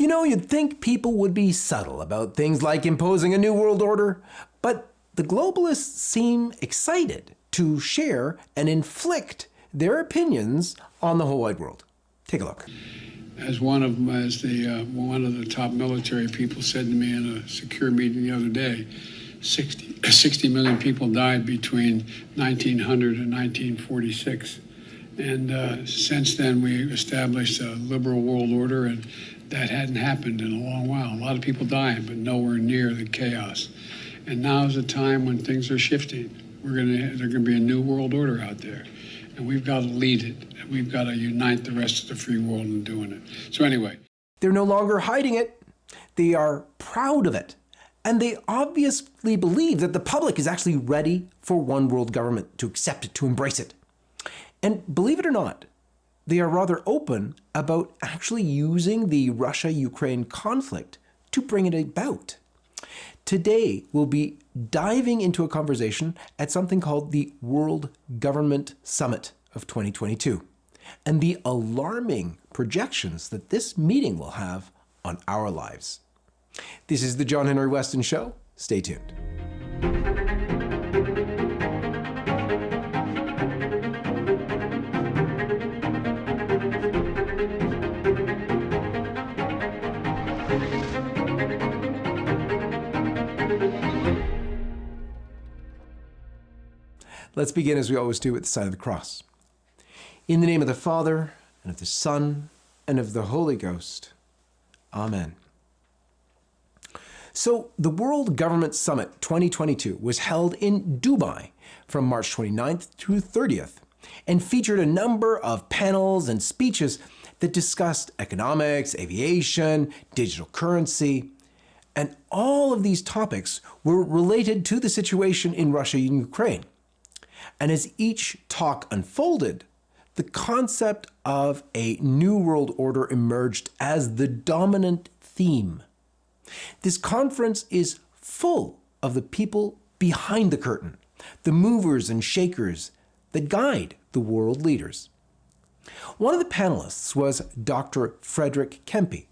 You know, you'd think people would be subtle about things like imposing a new world order, but the globalists seem excited to share and inflict their opinions on the whole wide world. Take a look. As one of the top military people said to me in a secure meeting the other day, 60 million people died between 1900 and 1946. And since then, we established a liberal world order, and that hadn't happened in a long while. A lot of people dying, but nowhere near the chaos. And now is a time when things are shifting. There's going to be a new world order out there, and we've got to lead it. We've got to unite the rest of the free world in doing it. So anyway. They're no longer hiding it. They are proud of it. And they obviously believe that the public is actually ready for one world government, to accept it, to embrace it. And believe it or not, they are rather open about actually using the Russia-Ukraine conflict to bring it about. Today, we'll be diving into a conversation at something called the World Government Summit of 2022, and the alarming projections that this meeting will have on our lives. This is the John Henry Weston Show. Stay tuned. Let's begin, as we always do, with the sign of the cross. In the name of the Father, and of the Son, and of the Holy Ghost. Amen. So, the World Government Summit 2022 was held in Dubai from March 29th through 30th, and featured a number of panels and speeches that discussed economics, aviation, digital currency, and all of these topics were related to the situation in Russia and Ukraine. And as each talk unfolded, the concept of a new world order emerged as the dominant theme. This conference is full of the people behind the curtain, the movers and shakers that guide the world leaders. One of the panelists was Dr. Frederick Kempe,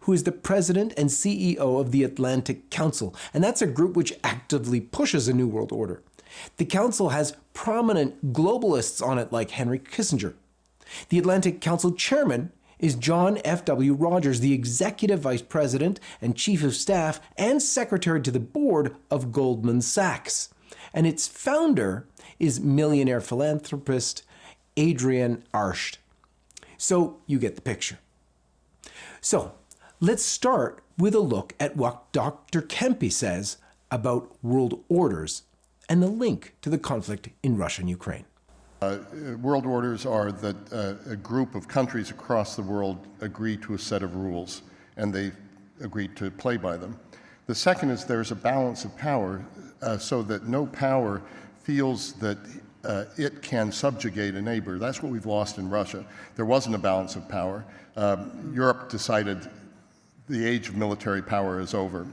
who is the president and CEO of the Atlantic Council, and that's a group which actively pushes a new world order. The council has prominent globalists on it like Henry Kissinger. The Atlantic Council chairman is John F.W. Rogers, the executive vice president and chief of staff and secretary to the board of Goldman Sachs. And its founder is millionaire philanthropist Adrian Arsht. So you get the picture. So let's start with a look at what Dr. Kempe says about world orders and the link to the conflict in Russia and Ukraine. World orders are that a group of countries across the world agree to a set of rules, and they agree to play by them. The second is there's a balance of power so that no power feels that it can subjugate a neighbor. That's what we've lost in Russia. There wasn't a balance of power. Europe decided the age of military power is over.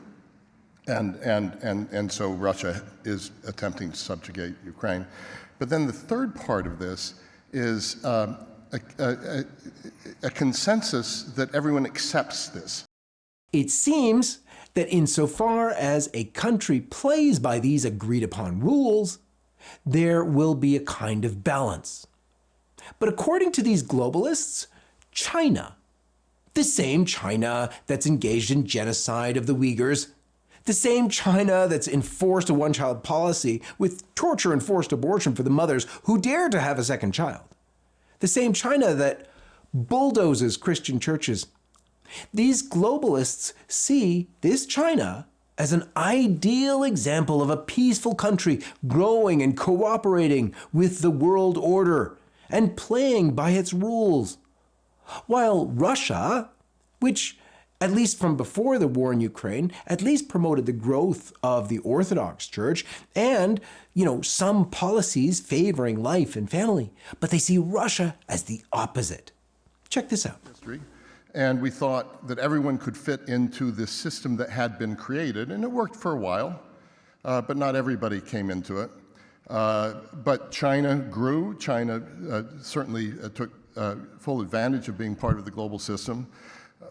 And so Russia is attempting to subjugate Ukraine. But then the third part of this is a consensus that everyone accepts this. It seems that insofar as a country plays by these agreed upon rules, there will be a kind of balance. But according to these globalists, China, the same China that's engaged in genocide of the Uyghurs, the same China that's enforced a one-child policy with torture and forced abortion for the mothers who dare to have a second child. The same China that bulldozes Christian churches. These globalists see this China as an ideal example of a peaceful country growing and cooperating with the world order and playing by its rules. While Russia, which at least from before the war in Ukraine, at least promoted the growth of the Orthodox Church and, some policies favoring life and family. But they see Russia as the opposite. Check this out. And we thought that everyone could fit into this system that had been created, and it worked for a while, but not everybody came into it. But China grew. China certainly took full advantage of being part of the global system.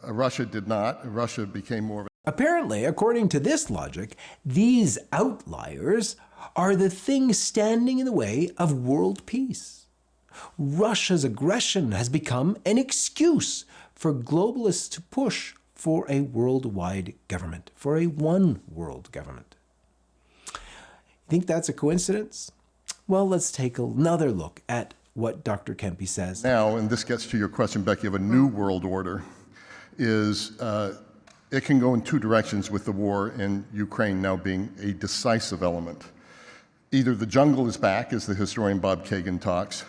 Russia did not. Russia became more of a... Apparently, according to this logic, these outliers are the things standing in the way of world peace. Russia's aggression has become an excuse for globalists to push for a worldwide government, for a one world government. Think that's a coincidence? Well, let's take another look at what Dr. Kempe says. Now, and this gets to your question, Becky, of a new world order, is it can go in two directions with the war in Ukraine now being a decisive element. Either the jungle is back, as the historian Bob Kagan talks,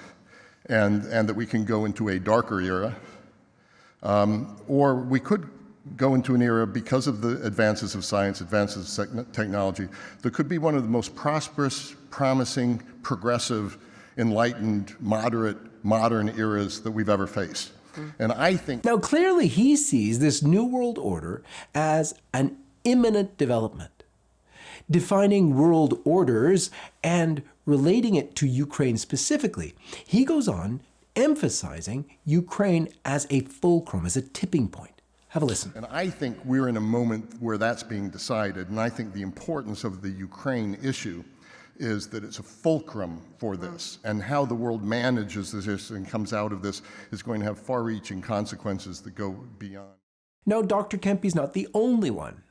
and that we can go into a darker era, or we could go into an era, because of the advances of science, advances of technology, that could be one of the most prosperous, promising, progressive, enlightened, moderate, modern eras that we've ever faced. And I think... Now, clearly he sees this New World Order as an imminent development, defining world orders and relating it to Ukraine specifically. He goes on emphasizing Ukraine as a fulcrum, as a tipping point. Have a listen. And I think we're in a moment where that's being decided, and I think the importance of the Ukraine issue is that it's a fulcrum for this, and how the world manages this and comes out of this is going to have far-reaching consequences that go beyond. No, Dr. Kempe's not the only one.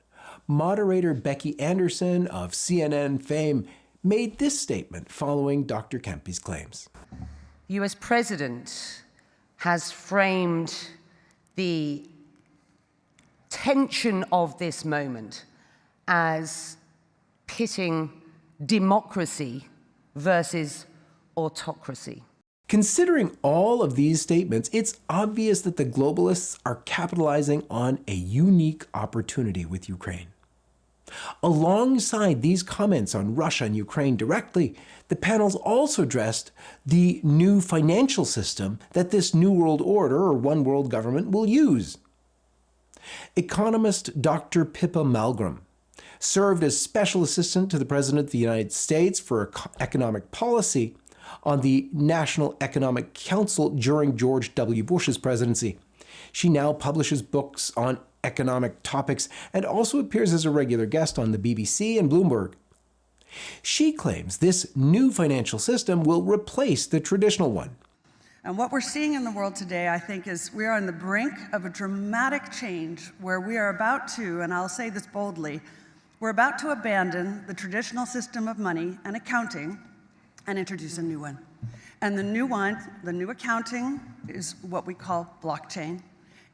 Moderator Becky Anderson of CNN fame made this statement following Dr. Kempe's claims. The US president has framed the tension of this moment as pitting democracy versus autocracy. Considering all of these statements, it's obvious that the globalists are capitalizing on a unique opportunity with Ukraine. Alongside these comments on Russia and Ukraine directly, the panels also addressed the new financial system that this New World Order, or one world government, will use. Economist Dr. Pippa Malmgren served as special assistant to the President of the United States for economic policy on the National Economic Council during George W. Bush's presidency. She now publishes books on economic topics and also appears as a regular guest on the BBC and Bloomberg. She claims this new financial system will replace the traditional one. And what we're seeing in the world today, I think, is we are on the brink of a dramatic change where we are about to, and I'll say this boldly, we're about to abandon the traditional system of money and accounting and introduce a new one. And the new one, the new accounting, is what we call blockchain.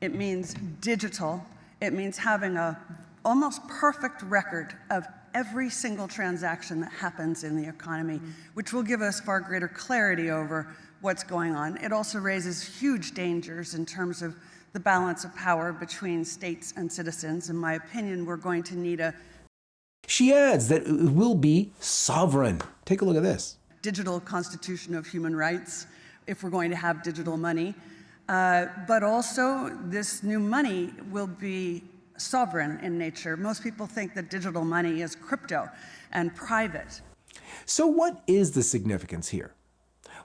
It means digital. It means having an almost perfect record of every single transaction that happens in the economy, which will give us far greater clarity over what's going on. It also raises huge dangers in terms of the balance of power between states and citizens. In my opinion, we're going to need a... She adds that it will be sovereign. Take a look at this. Digital constitution of human rights, if we're going to have digital money. But also, this new money will be sovereign in nature. Most people think that digital money is crypto and private. So what is the significance here?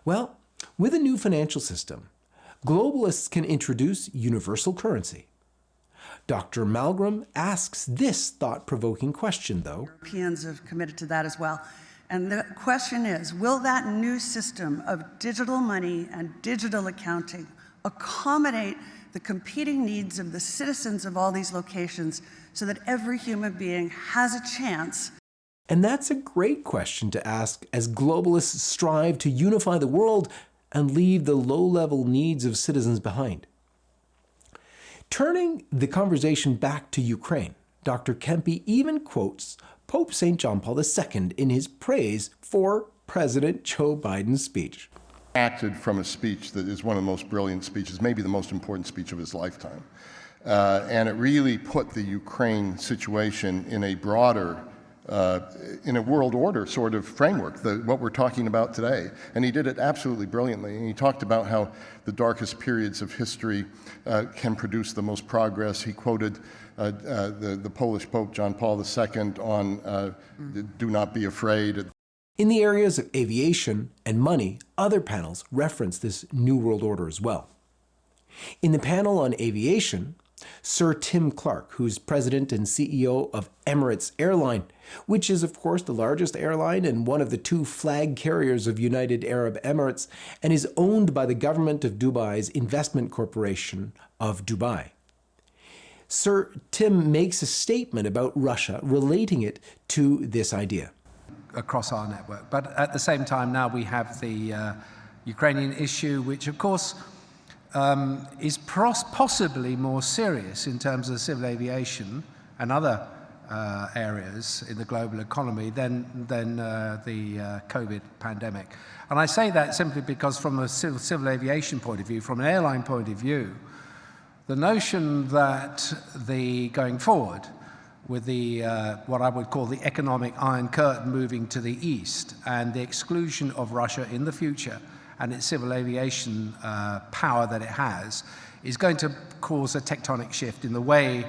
Well, with a new financial system, globalists can introduce universal currency. Dr. Malmgren asks this thought-provoking question, though. Europeans have committed to that as well. And the question is, will that new system of digital money and digital accounting accommodate the competing needs of the citizens of all these locations so that every human being has a chance? And that's a great question to ask as globalists strive to unify the world and leave the low-level needs of citizens behind. Turning the conversation back to Ukraine, Dr. Kempe even quotes Pope St. John Paul II in his praise for President Joe Biden's speech. Acted from a speech that is one of the most brilliant speeches, maybe the most important speech of his lifetime. And it really put the Ukraine situation in a broader, in a world order sort of framework, what we're talking about today. And he did it absolutely brilliantly. And he talked about how the darkest periods of history can produce the most progress. He quoted the Polish Pope John Paul II on do not be afraid. In the areas of aviation and money, other panels reference this New World Order as well. In the panel on aviation, Sir Tim Clark, who's president and CEO of Emirates Airline, which is, of course, the largest airline and one of the two flag carriers of United Arab Emirates, and is owned by the government of Dubai's Investment Corporation of Dubai. Sir Tim makes a statement about Russia, relating it to this idea. Across our network. But at the same time, now we have the Ukrainian issue, which, of course, is possibly more serious in terms of civil aviation and other areas in the global economy than the COVID pandemic. And I say that simply because from a civil aviation point of view, from an airline point of view, the notion that going forward with the what I would call the economic Iron Curtain moving to the east and the exclusion of Russia in the future and its civil aviation power that it has is going to cause a tectonic shift in the way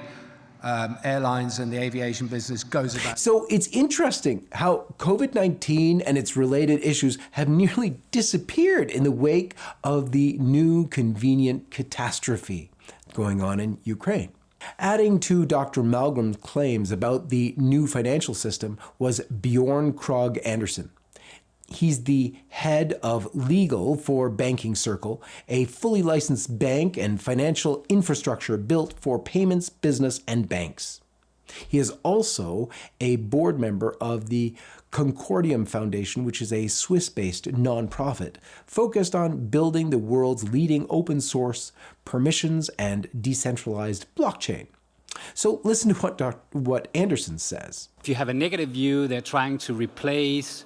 airlines and the aviation business goes about. So it's interesting how COVID-19 and its related issues have nearly disappeared in the wake of the new convenient catastrophe going on in Ukraine. Adding to Dr. Malgram's claims about the new financial system was Bjorn Krog Andersen. He's the head of legal for Banking Circle, a fully licensed bank and financial infrastructure built for payments, business, and banks. He is also a board member of the Concordium Foundation, which is a Swiss-based nonprofit focused on building the world's leading open source, permissions, and decentralized blockchain. So listen to what Andersen says. If you have a negative view, they're trying to replace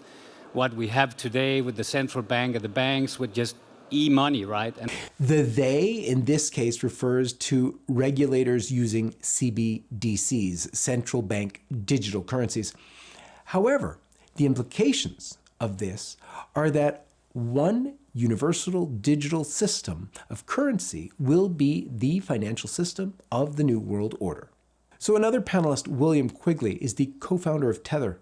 what we have today with the central bank and the banks with just e-money, right? And the they, in this case, refers to regulators using CBDCs, central bank digital currencies. However, the implications of this are that one universal digital system of currency will be the financial system of the New World Order. So another panelist, William Quigley, is the co-founder of Tether,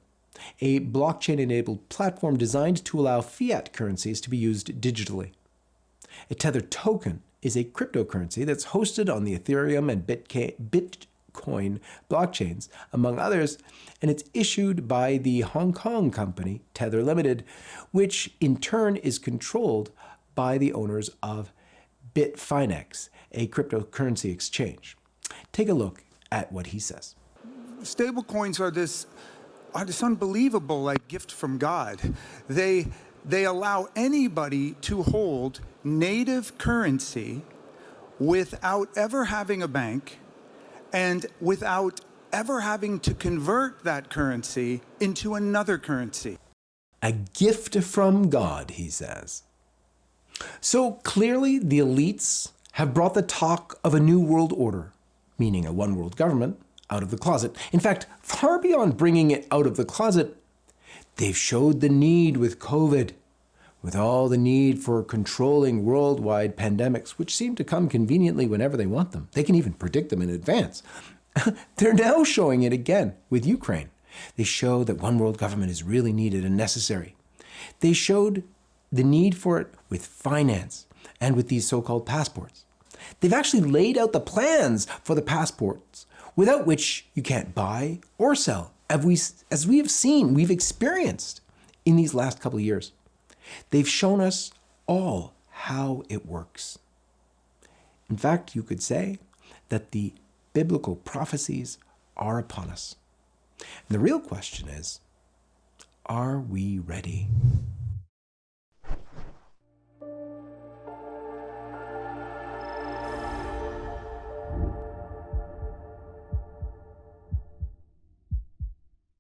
a blockchain-enabled platform designed to allow fiat currencies to be used digitally. A Tether token is a cryptocurrency that's hosted on the Ethereum and Bitcoin blockchains, among others, and it's issued by the Hong Kong company Tether Limited, which in turn is controlled by the owners of Bitfinex, a cryptocurrency exchange. Take a look at what he says. Stablecoins are this unbelievable gift from God. They allow anybody to hold native currency without ever having a bank and without ever having to convert that currency into another currency. A gift from God, he says. So clearly the elites have brought the talk of a new world order, meaning a one world government, out of the closet. In fact, far beyond bringing it out of the closet, they've showed the need with COVID, with all the need for controlling worldwide pandemics, which seem to come conveniently whenever they want them. They can even predict them in advance. They're now showing it again with Ukraine. They show that one world government is really needed and necessary. They showed the need for it with finance and with these so-called passports. They've actually laid out the plans for the passports, without which you can't buy or sell, as we have seen, we've experienced in these last couple of years. They've shown us all how it works. In fact, you could say that the biblical prophecies are upon us. And the real question is, are we ready?